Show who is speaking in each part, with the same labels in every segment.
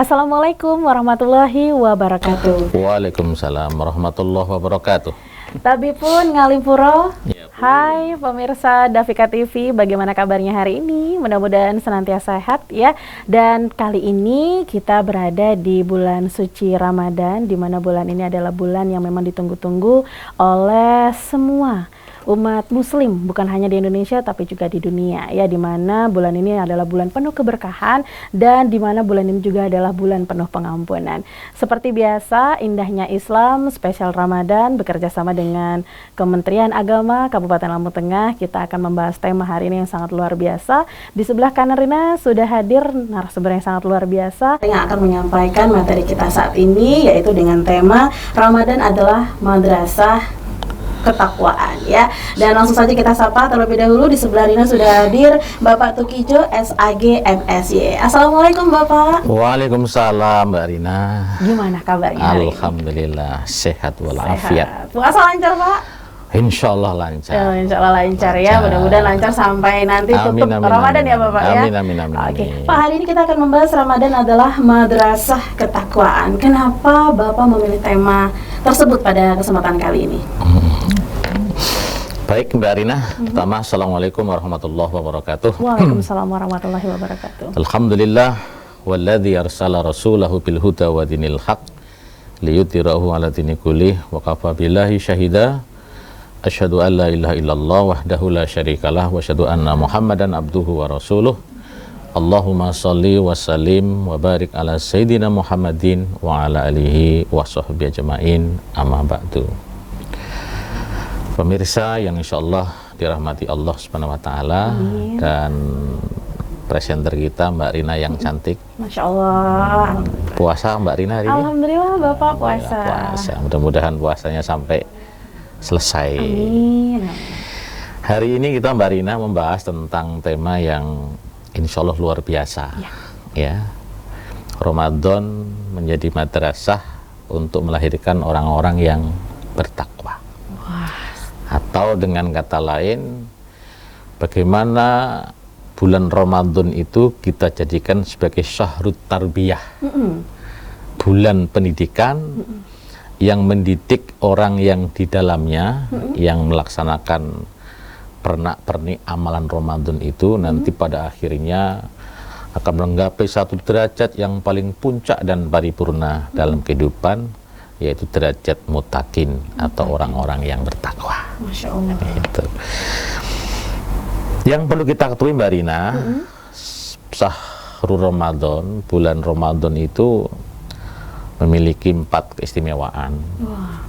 Speaker 1: Assalamualaikum warahmatullahi wabarakatuh.
Speaker 2: Waalaikumsalam warahmatullahi wabarakatuh.
Speaker 1: Tabi pun ngalipuro.
Speaker 2: Ya,
Speaker 1: Hai pemirsa Davika TV, bagaimana kabarnya hari ini? Mudah-mudahan senantiasa sehat ya. Dan kali ini kita berada di bulan suci Ramadan, di mana bulan ini adalah bulan yang memang ditunggu-tunggu oleh semua umat muslim, bukan hanya di Indonesia tapi juga di dunia ya, di mana bulan ini adalah bulan penuh keberkahan dan di mana bulan ini juga adalah bulan penuh pengampunan. Seperti biasa, indahnya Islam spesial Ramadan bekerja sama dengan Kementerian Agama Kabupaten Lampung Tengah, kita akan membahas tema hari ini yang sangat luar biasa. Di sebelah kanan Rina sudah hadir narasumber yang sangat luar biasa yang akan menyampaikan materi kita saat ini, yaitu dengan tema Ramadan adalah madrasah ketakwaan ya. Dan langsung saja kita sapa terlebih dahulu. Di sebelah Rina sudah hadir Bapak Tukijo SAG MSY. Assalamualaikum Bapak.
Speaker 2: Waalaikumsalam Mbak Rina.
Speaker 1: Gimana kabarnya hari ini?
Speaker 2: Alhamdulillah sehat walafiat.
Speaker 1: Puasa lancar Pak?
Speaker 2: Insya Allah lancar.
Speaker 1: Insya Allah lancar ya. Mudah-mudahan lancar sampai nanti tutup Ramadan ya Bapak ya.
Speaker 2: Amin.
Speaker 1: Oke, Pak, hari ini kita akan membahas Ramadan adalah madrasah ketakwaan. Kenapa Bapak memilih tema tersebut pada kesempatan kali ini?
Speaker 2: Baik Mbak Rina, pertama Assalamualaikum warahmatullahi wabarakatuh.
Speaker 1: Waalaikumsalam warahmatullahi wabarakatuh.
Speaker 2: Alhamdulillah walladzi arsala rasulahu bil huda wa dinil haq liyudhhirahu 'ala dini kullih wa kafa billahi syahida. Asyhadu an la ilaha illallah wahdahu la syarikalah wa asyhadu anna Muhammadan abduhu wa rasuluh. Allahumma shalli wa sallim wa barik ala sayyidina Muhammadin wa ala alihi wa sahbihi ajma'in, amma ba'du. Pemirsa yang insya Allah dirahmati Allah Subhanahu wa Ta'ala, dan presenter kita Mbak Rina yang cantik.
Speaker 1: Masya Allah.
Speaker 2: Puasa Mbak Rina hari ini?
Speaker 1: Alhamdulillah Bapak puasa.
Speaker 2: Mudah-mudahan puasanya sampai selesai.
Speaker 1: Amin.
Speaker 2: Hari ini kita Mbak Rina membahas tentang tema yang insya Allah luar biasa. Ya. Ramadan menjadi madrasah untuk melahirkan orang-orang yang bertakwa. Atau dengan kata lain, bagaimana bulan Ramadan itu kita jadikan sebagai syahrut tarbiyah, bulan pendidikan yang mendidik orang yang di dalamnya, yang melaksanakan pernak-pernik amalan Ramadan itu nanti pada akhirnya akan menggapai satu derajat yang paling puncak dan paripurna dalam kehidupan, yaitu derajat mutakin atau orang-orang yang bertakwa.
Speaker 1: Masya Allah.
Speaker 2: Itu. Yang perlu kita ketahui Mbak Rina, Syahrul Ramadan, bulan Ramadan itu memiliki 4 keistimewaan.
Speaker 1: Wah,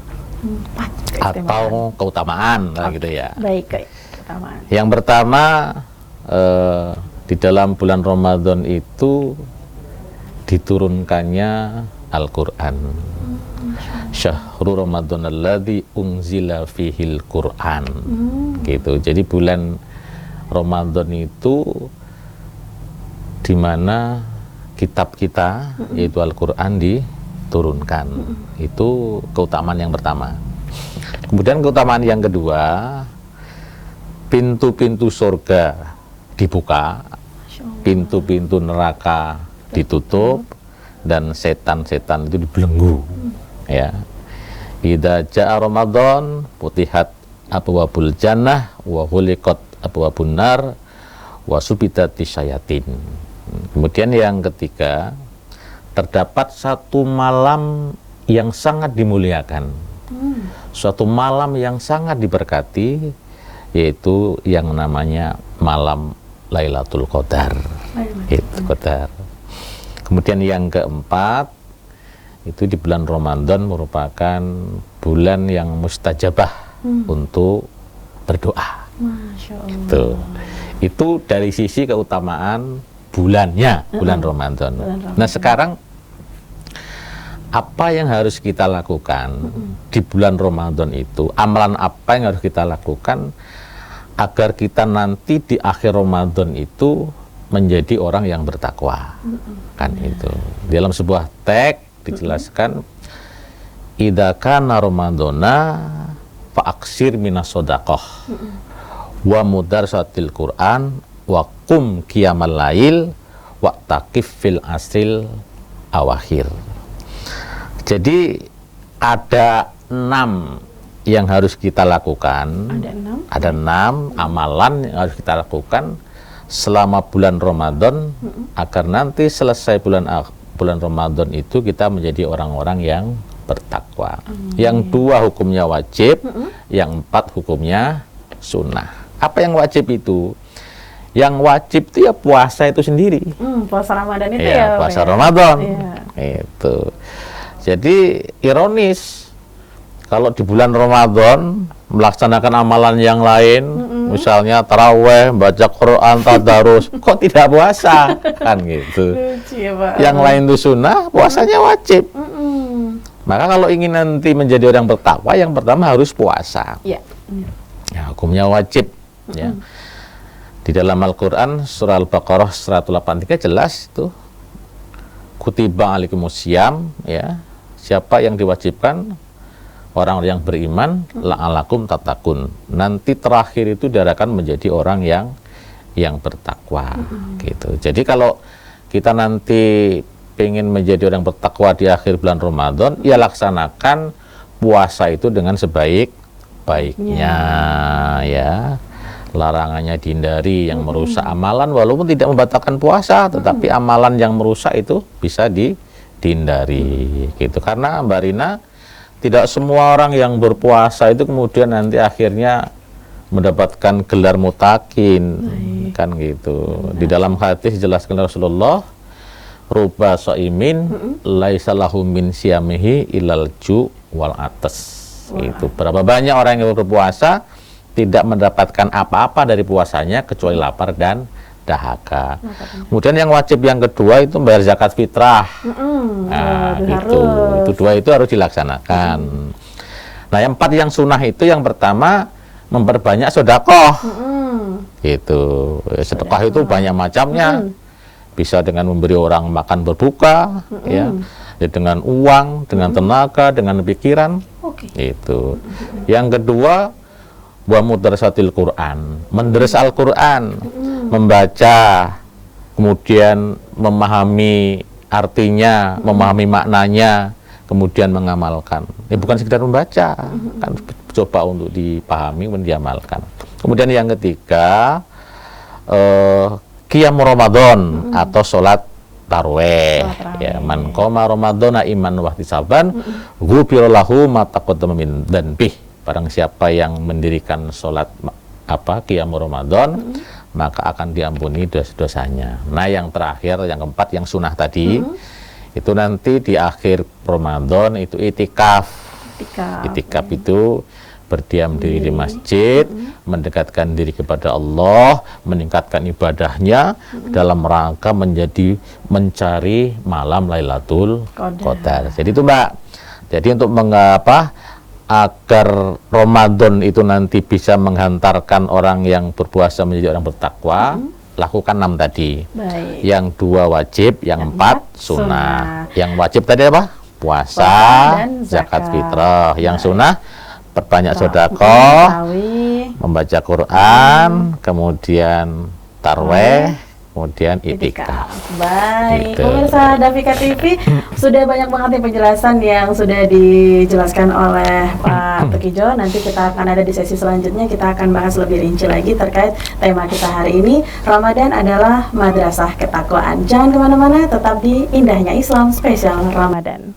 Speaker 1: 4
Speaker 2: atau keutamaan gitu ya.
Speaker 1: Baik, keutamaan.
Speaker 2: Yang pertama, di dalam bulan Ramadan itu diturunkannya Al-Quran. Syahrul Ramadan alladzi unzila fihil Quran. Gitu. Jadi bulan Ramadan itu di mana kitab kita yaitu Al-Quran diturunkan. Itu keutamaan yang pertama. Kemudian keutamaan yang kedua, pintu-pintu surga dibuka, pintu-pintu neraka ditutup, dan setan-setan itu dibelenggu. Ya, idza jaa Ramadan futihat abwabul jannah wa ghuliqat abwabun nar wa subitati syayatin. Kemudian yang ketiga, terdapat satu malam yang sangat dimuliakan, suatu malam yang sangat diberkati, yaitu yang namanya malam Lailatul Qadar. Itu Qadar. Kemudian yang keempat, itu di bulan Ramadan merupakan bulan yang mustajabah untuk berdoa.
Speaker 1: Masya Allah.
Speaker 2: Itu dari sisi keutamaan bulannya, bulan Ramadan. Nah sekarang apa yang harus kita lakukan di bulan Ramadan itu, amalan apa yang harus kita lakukan agar kita nanti di akhir Ramadan itu menjadi orang yang bertakwa. Kan itu. Dalam sebuah teks dijelaskan, idza kana ramadhana fa aksir minas shadaqah wa mudarsatil Quran wa qum qiyamal lail wa taqif fil asril awakhir. Jadi ada 6 yang harus kita lakukan. Ada 6 amalan yang harus kita lakukan selama bulan Ramadan, agar nanti selesai bulan Ramadan itu kita menjadi orang-orang yang bertakwa. Yang 2 hukumnya wajib, yang 4 hukumnya sunnah. Apa yang wajib itu? Yang wajib itu ya puasa itu sendiri.
Speaker 1: Puasa Ramadan itu ya,
Speaker 2: puasa Ramadan. Itu. Jadi ironis kalau di bulan Ramadan melaksanakan amalan yang lain, misalnya taraweh, baca Quran, tadarus, kok tidak puasa, kan gitu.
Speaker 1: Lucu ya, Pak.
Speaker 2: Yang lain itu sunnah, puasanya wajib. Maka kalau ingin nanti menjadi orang bertakwa, yang pertama harus puasa. Ya, hukumnya wajib. Ya. Di dalam Al-Quran surah Al-Baqarah 183 jelas itu, kutiba alaikumusiyam, ya, siapa yang diwajibkan, orang yang beriman, la'alakum tatakun. Nanti terakhir itu diarahkan menjadi orang yang bertakwa. Gitu. Jadi kalau kita nanti pengen menjadi orang bertakwa di akhir bulan Ramadan, ya laksanakan puasa itu dengan sebaik-baiknya, ya. Larangannya dihindari yang merusak amalan, walaupun tidak membatalkan puasa, tetapi amalan yang merusak itu bisa dihindari. Gitu. Karena Mbak Rina, tidak semua orang yang berpuasa itu kemudian nanti akhirnya mendapatkan gelar mutakin, kan gitu. Di dalam hadis dijelaskan Rasulullah, ruba shaimin laisa lahu min siyamihi ilal ju wal atas. Itu berapa banyak orang yang berpuasa tidak mendapatkan apa-apa dari puasanya kecuali lapar dan dahaga. Kemudian yang wajib yang kedua itu bayar zakat fitrah. Nah, itu 2 itu harus dilaksanakan. Nah, yang 4 yang sunnah itu, yang pertama memperbanyak sedekah. Gitu. Sedekah itu banyak macamnya. Bisa dengan memberi orang makan berbuka, ya, dengan uang, dengan tenaga, dengan pikiran. Itu. Yang kedua, wa mudrasatil Quran, menderes Al-Quran, membaca, kemudian memahami artinya, memahami maknanya, kemudian mengamalkan. Ini bukan sekedar membaca, kan coba untuk dipahami dan diamalkan. Kemudian yang ketiga, qiyam Ramadan atau sholat tarawih. Ya, man qoma Ramadhana iman wa ihtisaban ghufira lahu ma taqaddama min dzanbih. Barang siapa yang mendirikan sholat qiyam Ramadan, maka akan diampuni dosa-dosanya. Nah, yang terakhir, yang keempat, yang sunnah tadi, itu nanti di akhir Ramadan itu itikaf. Itikaf itu berdiam diri di masjid, mendekatkan diri kepada Allah, meningkatkan ibadahnya dalam rangka mencari malam Lailatul Qadar. Jadi itu, Mbak. Jadi untuk mengapa agar Ramadan itu nanti bisa menghantarkan orang yang berpuasa menjadi orang bertakwa, lakukan 6 tadi. Yang 2 wajib, yang 4 sunnah. Yang wajib tadi apa? Puasa dan zakat fitrah. Yang sunnah perbanyak sedekah, membaca Quran, kemudian tarweh, kemudian itikaf.
Speaker 1: Baik, pemirsa Dafika TV, sudah banyak banget nih penjelasan yang sudah dijelaskan oleh Pak Tukijo. Nanti kita akan ada di sesi selanjutnya, kita akan bahas lebih rinci lagi terkait tema kita hari ini, Ramadan adalah Madrasah Ketakwaan. Jangan kemana-mana, tetap di Indahnya Islam Spesial Ramadan.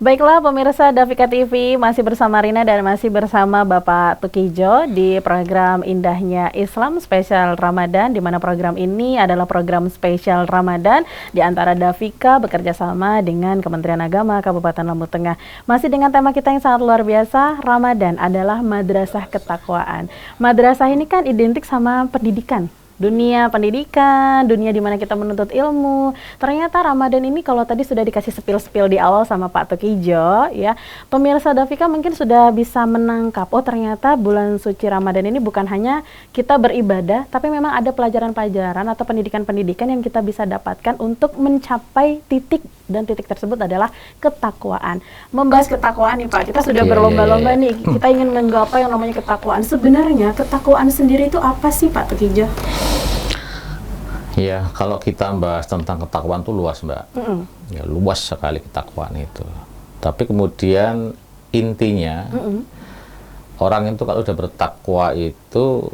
Speaker 1: Baiklah pemirsa Davika TV, masih bersama Rina dan masih bersama Bapak Tukijo di program Indahnya Islam Spesial Ramadan, di mana program ini adalah program spesial Ramadan di antara Davika bekerja sama dengan Kementerian Agama Kabupaten Lombok Tengah. Masih dengan tema kita yang sangat luar biasa, Ramadan adalah madrasah ketakwaan. Madrasah ini kan identik sama pendidikan. Dunia pendidikan, dunia di mana kita menuntut ilmu. Ternyata Ramadan ini kalau tadi sudah dikasih spill-spill di awal sama Pak Tukijo, ya, pemirsa Davika mungkin sudah bisa menangkap, oh ternyata bulan suci Ramadan ini bukan hanya kita beribadah, tapi memang ada pelajaran-pelajaran atau pendidikan-pendidikan yang kita bisa dapatkan untuk mencapai titik, dan titik tersebut adalah ketakwaan. Membahas ketakwaan nih Pak, kita sudah berlomba-lomba nih, kita ingin menggapai yang namanya ketakwaan. Sebenarnya ketakwaan sendiri itu apa sih Pak Tukijo?
Speaker 2: Ya, kalau kita bahas tentang ketakwaan itu luas, Mbak. Ya, luas sekali ketakwaan itu. Tapi kemudian intinya, orang itu kalau udah bertakwa itu,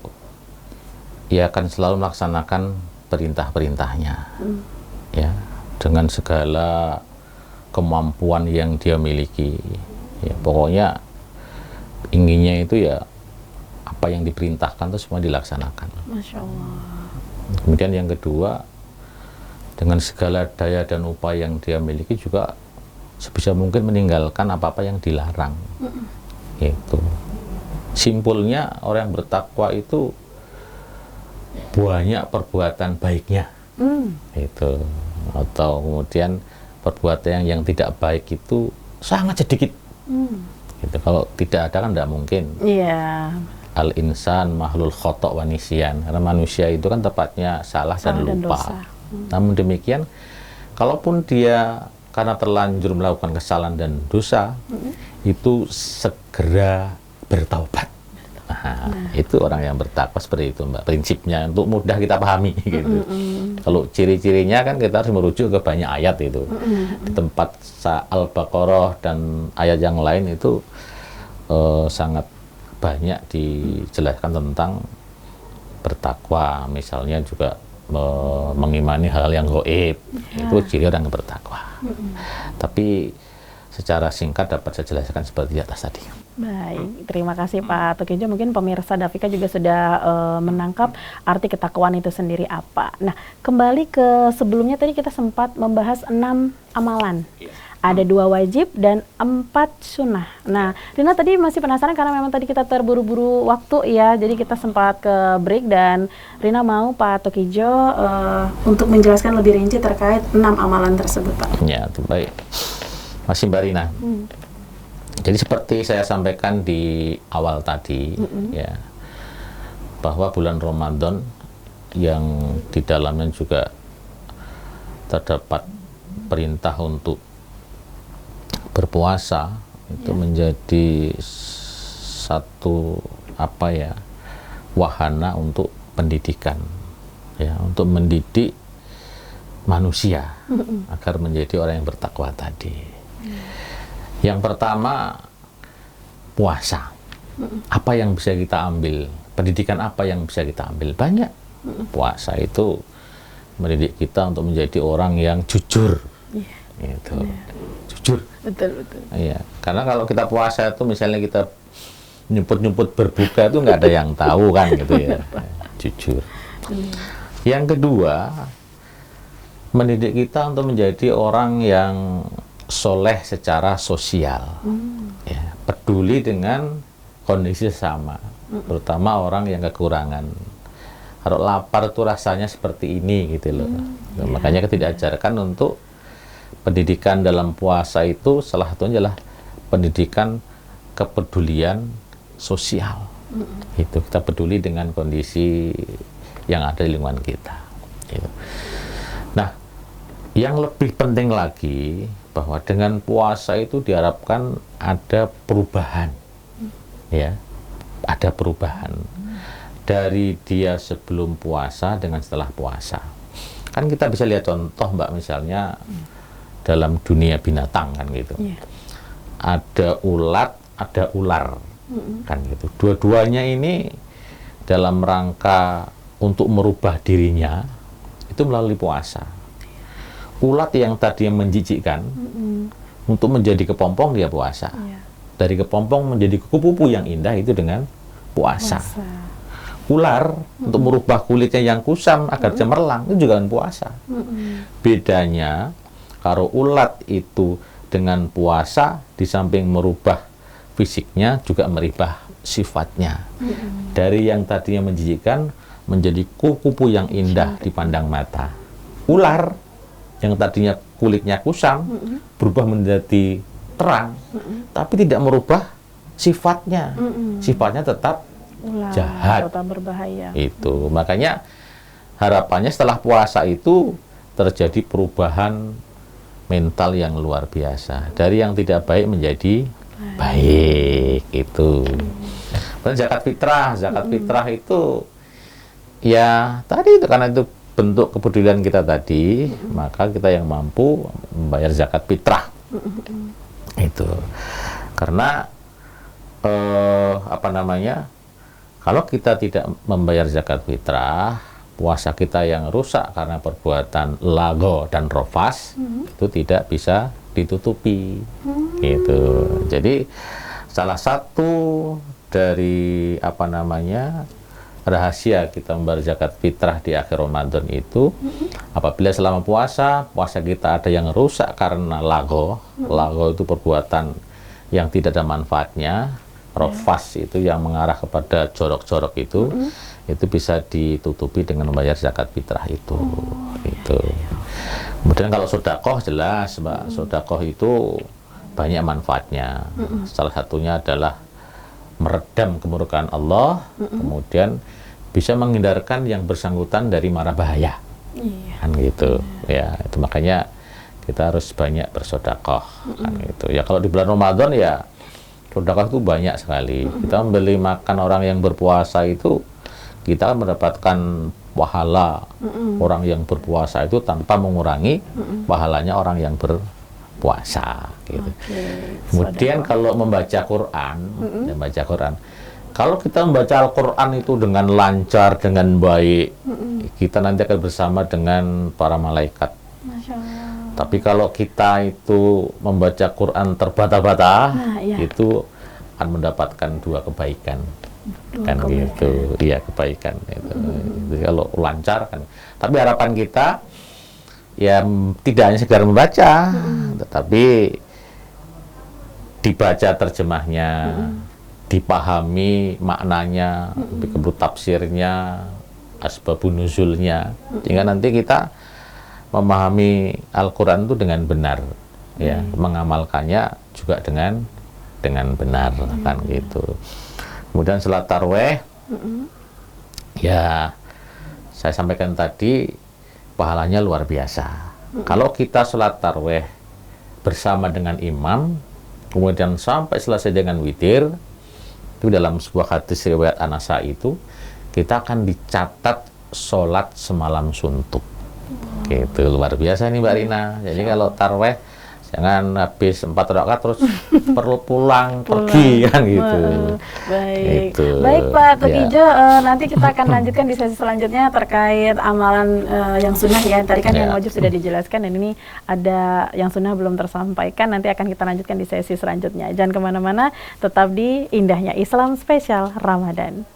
Speaker 2: ya akan selalu melaksanakan perintah-perintahnya. Ya, dengan segala kemampuan yang dia miliki. Ya, pokoknya inginnya itu ya, apa yang diperintahkan itu semua dilaksanakan.
Speaker 1: Masya Allah.
Speaker 2: Kemudian yang kedua, dengan segala daya dan upaya yang dia miliki juga sebisa mungkin meninggalkan apa-apa yang dilarang. Itu simpulnya orang yang bertakwa itu banyak perbuatan baiknya. Itu atau kemudian perbuatan yang tidak baik itu sangat sedikit. Gitu. Kalau tidak ada kan tidak mungkin.
Speaker 1: Iya.
Speaker 2: Al-insan mahlul khotok wa nisyan, karena manusia itu kan tepatnya salah dan lupa. Namun demikian, kalaupun dia karena terlanjur melakukan kesalahan dan dosa, itu segera bertaubat. Itu orang yang bertakwa seperti itu, Mbak. Prinsipnya untuk mudah kita pahami gitu. Kalau ciri-cirinya kan kita harus merujuk ke banyak ayat itu. Di tempat Al-Baqarah dan ayat yang lain itu sangat banyak dijelaskan tentang bertakwa, misalnya juga mengimani hal yang gaib, itu ciri orang yang bertakwa. Tapi secara singkat dapat saya jelaskan seperti di atas tadi.
Speaker 1: Baik, terima kasih Pak Tukijo. Mungkin pemirsa Davika juga sudah menangkap arti ketakwaan itu sendiri apa. Nah, kembali ke sebelumnya tadi kita sempat membahas 6 amalan. Ada 2 wajib dan 4 sunnah. Nah, Rina tadi masih penasaran karena memang tadi kita terburu-buru waktu ya, jadi kita sempat ke break dan Rina mau Pak Tukijo untuk menjelaskan lebih rinci terkait 6 amalan tersebut, Pak.
Speaker 2: Ya, itu baik. Masih Mbak Rina. Jadi seperti saya sampaikan di awal tadi, ya, bahwa bulan Ramadan yang di dalamnya juga terdapat perintah untuk berpuasa itu menjadi satu wahana untuk pendidikan, ya, untuk mendidik manusia agar menjadi orang yang bertakwa tadi. Yang pertama, puasa. Apa yang bisa kita ambil? Pendidikan apa yang bisa kita ambil? Banyak. Puasa itu mendidik kita untuk menjadi orang yang jujur. Itu. Jujur.
Speaker 1: Betul.
Speaker 2: Iya, karena kalau kita puasa itu misalnya kita nyumput-nyumput berbuka itu nggak ada yang tahu kan gitu ya. Jujur. Yang kedua, mendidik kita untuk menjadi orang yang soleh secara sosial, ya, peduli dengan kondisi sesama, terutama orang yang kekurangan. Kalau lapar itu rasanya seperti ini gitu loh. Makanya kita diajarkan untuk pendidikan dalam puasa itu salah satunya adalah pendidikan kepedulian sosial. Itu kita peduli dengan kondisi yang ada di lingkungan kita. Gitu. Nah, yang lebih penting lagi bahwa dengan puasa itu diharapkan ada perubahan, ya, ada perubahan dari dia sebelum puasa dengan setelah puasa. Kan kita bisa lihat contoh, Mbak, misalnya dalam dunia binatang kan gitu. Ada ulat, ada ular, kan gitu. Dua-duanya ini dalam rangka untuk merubah dirinya itu melalui puasa. Ulat yang tadi menjijikkan, Untuk menjadi kepompong dia puasa.
Speaker 1: Iya.
Speaker 2: Dari kepompong menjadi kupu-kupu yang indah itu dengan puasa. Ular untuk merubah kulitnya yang kusam agar cemerlang itu juga dengan puasa. Bedanya kalau ulat itu dengan puasa di samping merubah fisiknya juga merubah sifatnya. Dari yang tadinya menjijikkan menjadi kupu-kupu yang indah dipandang mata. Ular yang tadinya kulitnya kusam berubah menjadi terang, tapi tidak merubah sifatnya. Sifatnya tetap jahat,
Speaker 1: tetap berbahaya.
Speaker 2: Itu makanya harapannya setelah puasa itu terjadi perubahan mental yang luar biasa, dari yang tidak baik menjadi baik. Itu zakat fitrah itu ya tadi itu karena itu bentuk kepedulian kita tadi, maka kita yang mampu membayar zakat fitrah. Itu karena kalau kita tidak membayar zakat fitrah, puasa kita yang rusak karena perbuatan lago dan rofas itu tidak bisa ditutupi. Gitu. Jadi salah satu dari rahasia kita membayar zakat fitrah di akhir Ramadan itu apabila selama puasa kita ada yang rusak karena lago itu perbuatan yang tidak ada manfaatnya. Rofas itu yang mengarah kepada jorok-jorok itu bisa ditutupi dengan membayar zakat fitrah itu. Kemudian kalau sedekah jelas, Mbak, sedekah itu banyak manfaatnya. Salah satunya adalah meredam kemurkaan Allah, kemudian bisa menghindarkan yang bersangkutan dari mara bahaya. Kan gitu. Ya, itu makanya kita harus banyak bersedekah kan gitu. Ya kalau di bulan Ramadan ya sedekah itu banyak sekali. Kita membeli makan orang yang berpuasa itu, kita mendapatkan pahala orang yang berpuasa itu tanpa mengurangi pahalanya orang yang berpuasa. Gitu. Kemudian kalau membaca Quran, kalau kita membaca Al-Quran itu dengan lancar, dengan baik, kita nanti akan bersama dengan para malaikat.
Speaker 1: Masya Allah.
Speaker 2: Tapi kalau kita itu membaca Quran terbata-bata, itu akan mendapatkan dua kebaikan. Gitu. Iya, kebaikan. Itu. Jadi kalau lancar kan. Tapi harapan kita ya tidak hanya sekedar membaca, tetapi dibaca terjemahnya, dipahami maknanya, kemudian tafsirnya, asbabun nuzulnya, sehingga nanti kita memahami Al-Quran itu dengan benar, ya, mengamalkannya juga dengan benar, kan gitu. Kemudian salat tarawih, ya saya sampaikan tadi pahalanya luar biasa. Kalau kita salat tarawih bersama dengan imam, kemudian sampai selesai dengan witir, itu dalam sebuah hadis riwayat An-Nasa'i itu kita akan dicatat sholat semalam suntuk. Gitu, luar biasa nih Mbak Rina. Jadi kalau tarawih jangan habis 4 rakaat terus perlu pulang pergi kan gitu.
Speaker 1: Baik.
Speaker 2: Gitu.
Speaker 1: Baik Pak Tukijo, nanti kita akan lanjutkan di sesi selanjutnya terkait amalan yang sunnah ya. Tadi kan yang wajib sudah dijelaskan dan ini ada yang sunnah belum tersampaikan. Nanti akan kita lanjutkan di sesi selanjutnya. Jangan kemana-mana, tetap di Indahnya Islam Spesial Ramadan.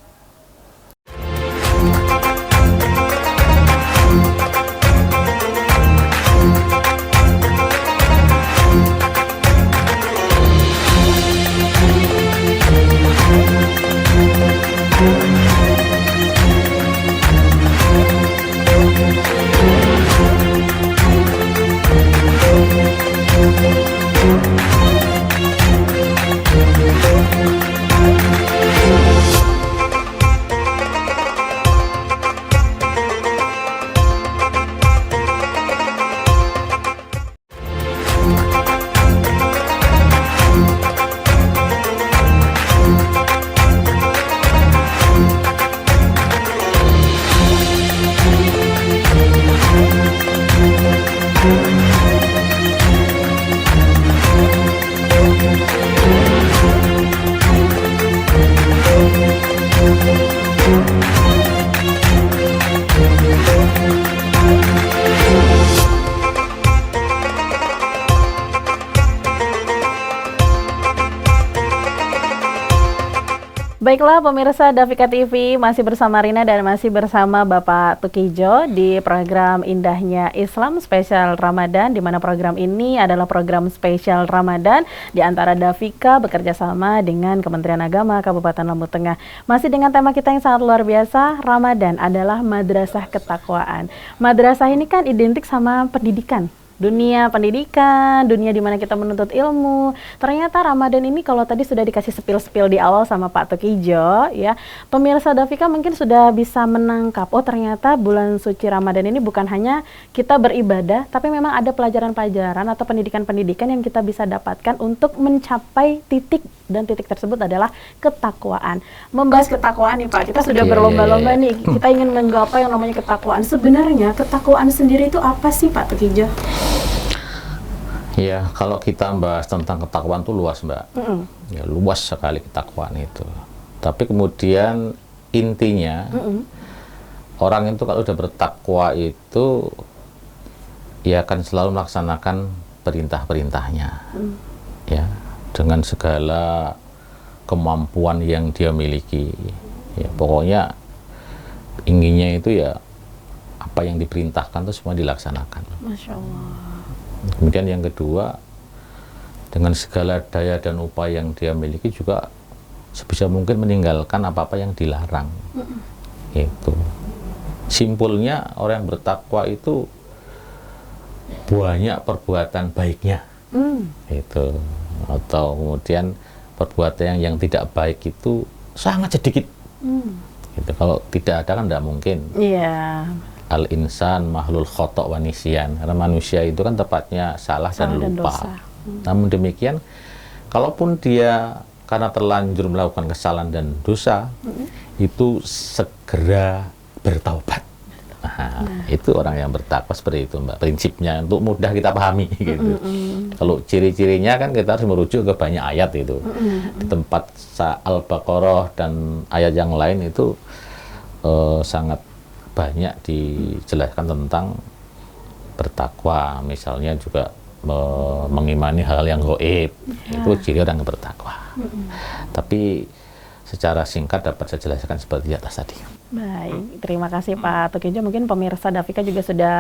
Speaker 1: Baiklah pemirsa Davika TV, masih bersama Rina dan masih bersama Bapak Tukijo di program Indahnya Islam Spesial Ramadan, di mana program ini adalah program spesial Ramadan di antara Davika bekerja sama dengan Kementerian Agama Kabupaten Lombok Tengah. Masih dengan tema kita yang sangat luar biasa, Ramadan adalah madrasah ketakwaan. Madrasah ini kan identik sama pendidikan. Dunia pendidikan, dunia di mana kita menuntut ilmu. Ternyata Ramadan ini kalau tadi sudah dikasih spill-spill di awal sama Pak Tukijo, ya, pemirsa Davika mungkin sudah bisa menangkap, oh ternyata bulan suci Ramadan ini bukan hanya kita beribadah, tapi memang ada pelajaran-pelajaran atau pendidikan-pendidikan yang kita bisa dapatkan untuk mencapai titik, dan titik tersebut adalah ketakwaan. Membahas ketakwaan nih Pak, kita sudah berlomba-lomba nih, kita ingin menggapai yang namanya ketakwaan. Sebenarnya ketakwaan sendiri itu apa sih Pak Tukijo?
Speaker 2: Ya, kalau kita bahas tentang ketakwaan itu luas, Mbak. Ya, luas sekali ketakwaan itu. Tapi kemudian intinya, orang itu kalau udah bertakwa itu, ya akan selalu melaksanakan perintah-perintahnya. Ya, dengan segala kemampuan yang dia miliki. Ya, pokoknya inginnya itu ya, apa yang diperintahkan itu semua dilaksanakan.
Speaker 1: Masya Allah.
Speaker 2: Kemudian yang kedua, dengan segala daya dan upaya yang dia miliki juga sebisa mungkin meninggalkan apa-apa yang dilarang. Itu. Simpulnya orang yang bertakwa itu banyak perbuatan baiknya. Itu. Atau kemudian perbuatan yang tidak baik itu sangat sedikit. Gitu. Kalau tidak ada kan tidak mungkin.
Speaker 1: Iya.
Speaker 2: Al-insan mahlul khotok wa nisyan, karena manusia itu kan tepatnya salah dan lupa. Namun demikian, kalaupun dia karena terlanjur melakukan kesalahan dan dosa, itu segera bertaubat. Itu orang yang bertakwa seperti itu, Mbak. Prinsipnya untuk mudah kita pahami gitu. Kalau ciri-cirinya kan kita harus merujuk ke banyak ayat itu. Di tempat Al-Baqarah dan ayat yang lain itu sangat banyak dijelaskan tentang bertakwa, misalnya juga mengimani hal yang gaib, itu ciri orang yang bertakwa. Tapi secara singkat dapat saya jelaskan seperti di atas tadi.
Speaker 1: Baik, terima kasih Pak Tukijo. Mungkin pemirsa Davika juga sudah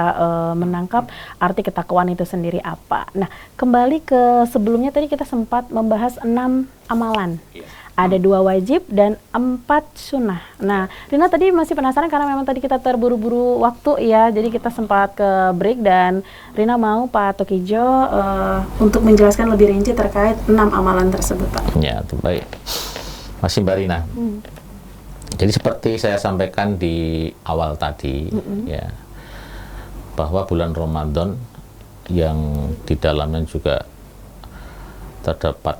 Speaker 1: menangkap arti ketakwaan itu sendiri apa. Nah, kembali ke sebelumnya tadi kita sempat membahas 6 amalan. Ada 2 wajib dan 4 sunnah. Nah, Rina tadi masih penasaran karena memang tadi kita terburu-buru waktu ya, jadi kita sempat ke break dan Rina mau Pak Tukijo untuk menjelaskan lebih rinci terkait 6 amalan tersebut, Pak.
Speaker 2: Ya, itu baik. Masih Mbak Rina. Jadi seperti saya sampaikan di awal tadi, ya, bahwa bulan Ramadan yang di dalamnya juga terdapat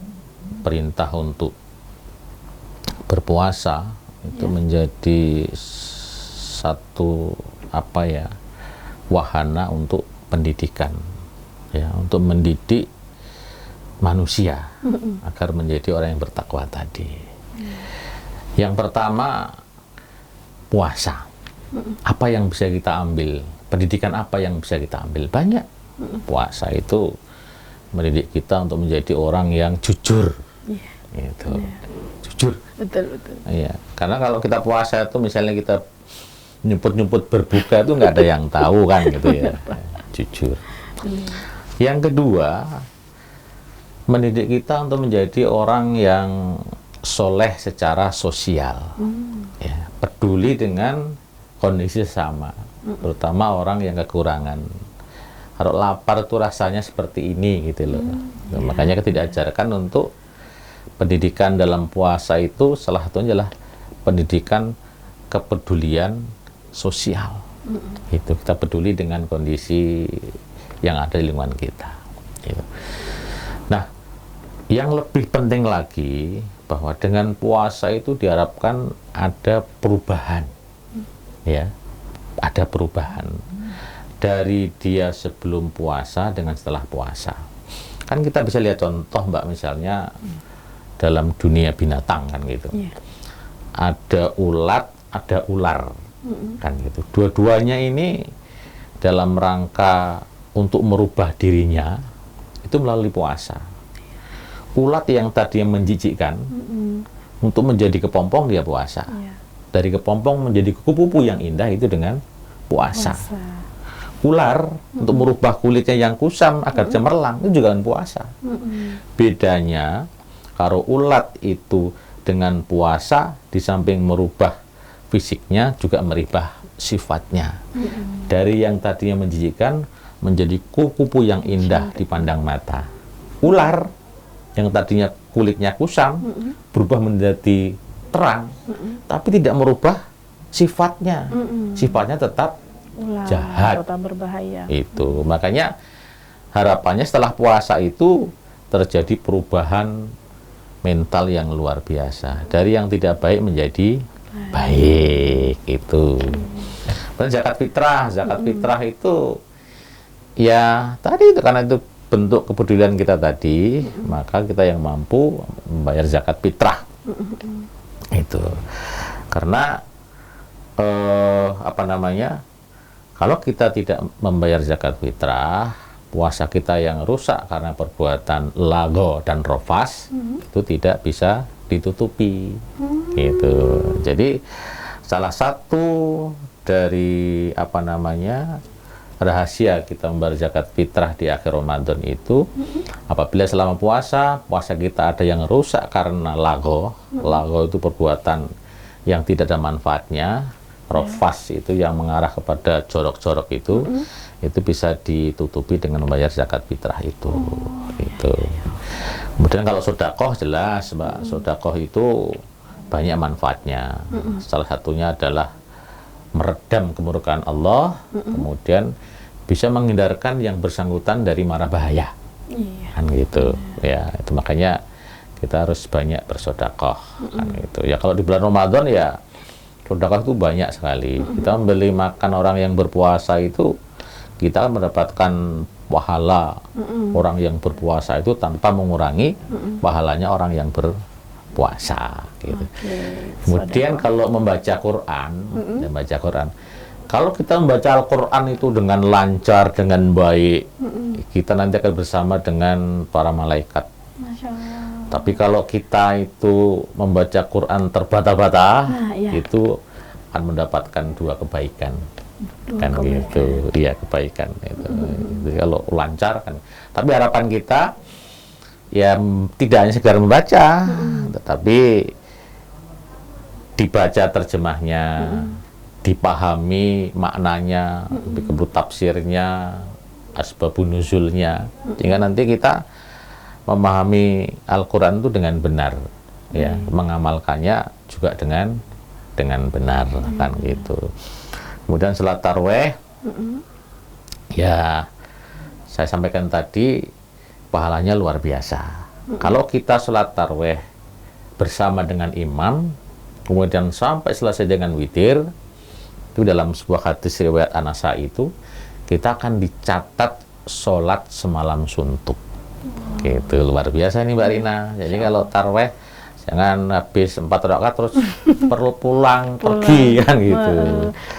Speaker 2: perintah untuk berpuasa itu menjadi satu wahana untuk pendidikan, ya, untuk mendidik manusia agar menjadi orang yang bertakwa tadi. Yang pertama, puasa. Apa yang bisa kita ambil? Pendidikan apa yang bisa kita ambil? Banyak. Puasa itu mendidik kita untuk menjadi orang yang jujur. Gitu. Jujur.
Speaker 1: Betul.
Speaker 2: Iya, karena kalau kita puasa itu misalnya kita nyemput-nyemput berbuka itu nggak ada yang tahu kan gitu ya. Jujur. Yang kedua, mendidik kita untuk menjadi orang yang soleh secara sosial, ya, peduli dengan kondisi sesama, terutama orang yang kekurangan. Kalau lapar itu rasanya seperti ini gitu loh. Makanya kita diajarkan untuk pendidikan dalam puasa itu salah satunya adalah pendidikan kepedulian sosial. Itu kita peduli dengan kondisi yang ada di lingkungan kita. Gitu. Nah, yang lebih penting lagi bahwa dengan puasa itu diharapkan ada perubahan, ya, ada perubahan dari dia sebelum puasa dengan setelah puasa. Kan kita bisa lihat contoh, Mbak, misalnya dalam dunia binatang kan gitu. Ada ulat, ada ular, kan gitu. Dua-duanya ini dalam rangka untuk merubah dirinya itu melalui puasa. Ulat yang tadi yang menjijikkan Untuk menjadi kepompong dia puasa.
Speaker 1: Iya.
Speaker 2: Dari kepompong menjadi kupu-kupu yang indah itu dengan puasa. Ular untuk merubah kulitnya yang kusam agar cemerlang itu juga dengan puasa. Bedanya kalau ulat itu dengan puasa di samping merubah fisiknya juga merubah sifatnya. Dari yang tadinya menjijikkan menjadi kupu-kupu yang indah dipandang mata. Ular yang tadinya kulitnya kusam berubah menjadi terang, tapi tidak merubah sifatnya. Sifatnya tetap jahat,
Speaker 1: tetap berbahaya.
Speaker 2: Itu makanya harapannya setelah puasa itu terjadi perubahan mental yang luar biasa, dari yang tidak baik menjadi baik. Itu zakat fitrah itu ya tadi itu karena itu bentuk kepedulian kita tadi, maka kita yang mampu membayar zakat fitrah. Itu karena kalau kita tidak membayar zakat fitrah, puasa kita yang rusak karena perbuatan lago dan rofas itu tidak bisa ditutupi. Gitu. Jadi salah satu dari rahasia kita membayar zakat fitrah di akhir Ramadan itu apabila selama puasa kita ada yang rusak karena lago itu perbuatan yang tidak ada manfaatnya. Rofas itu yang mengarah kepada jorok-jorok itu bisa ditutupi dengan membayar zakat fitrah itu. Kemudian kalau sodakoh jelas, Mbak, sodakoh itu banyak manfaatnya. Salah satunya adalah meredam kemurkaan Allah, kemudian bisa menghindarkan yang bersangkutan dari mara bahaya. Kan gitu. Ya, itu makanya kita harus banyak bersodakoh. Kan gitu. Ya kalau di bulan Ramadan ya sodakoh itu banyak sekali. Kita membeli makan orang yang berpuasa itu, kita mendapatkan pahala orang yang berpuasa itu tanpa mengurangi pahalanya orang yang berpuasa. Gitu. Kemudian kalau membaca Quran, kalau kita membaca Al-Quran itu dengan lancar, dengan baik, kita nanti akan bersama dengan para malaikat.
Speaker 1: Masya Allah.
Speaker 2: Tapi kalau kita itu membaca Quran terbata-bata, itu akan mendapatkan dua kebaikan. Gitu. Iya, kebaikan itu. Jadi kalau lancar kan. Tapi harapan kita ya tidak hanya sekedar membaca, tetapi dibaca terjemahnya, dipahami maknanya, perlu tafsirnya, asbabun nuzulnya, sehingga nanti kita memahami Al-Quran itu dengan benar, ya, mengamalkannya juga dengan benar, kan gitu. Kemudian salat tarawih, ya saya sampaikan tadi pahalanya luar biasa. Kalau kita salat tarawih bersama dengan imam, kemudian sampai selesai dengan witir, itu dalam sebuah hadis riwayat An-Nasa'i itu kita akan dicatat sholat semalam suntuk. Gitu, luar biasa nih Mbak Rina. Jadi kalau tarawih jangan habis 4 rakaat terus perlu pulang pergi kan gitu.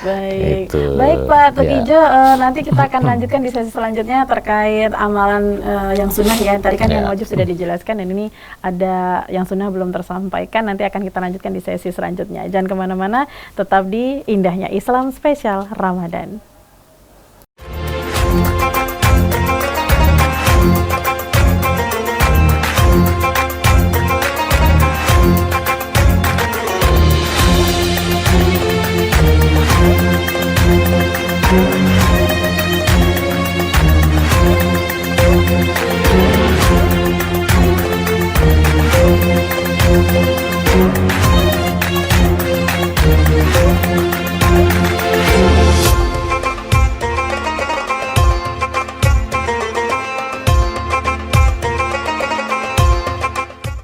Speaker 1: Baik.
Speaker 2: Gitu.
Speaker 1: Baik Pak Tukijo, nanti kita akan lanjutkan di sesi selanjutnya terkait amalan yang sunnah ya. Tadi kan yang wajib sudah dijelaskan dan ini ada yang sunnah belum tersampaikan. Nanti akan kita lanjutkan di sesi selanjutnya. Jangan kemana-mana, tetap di Indahnya Islam Spesial Ramadan.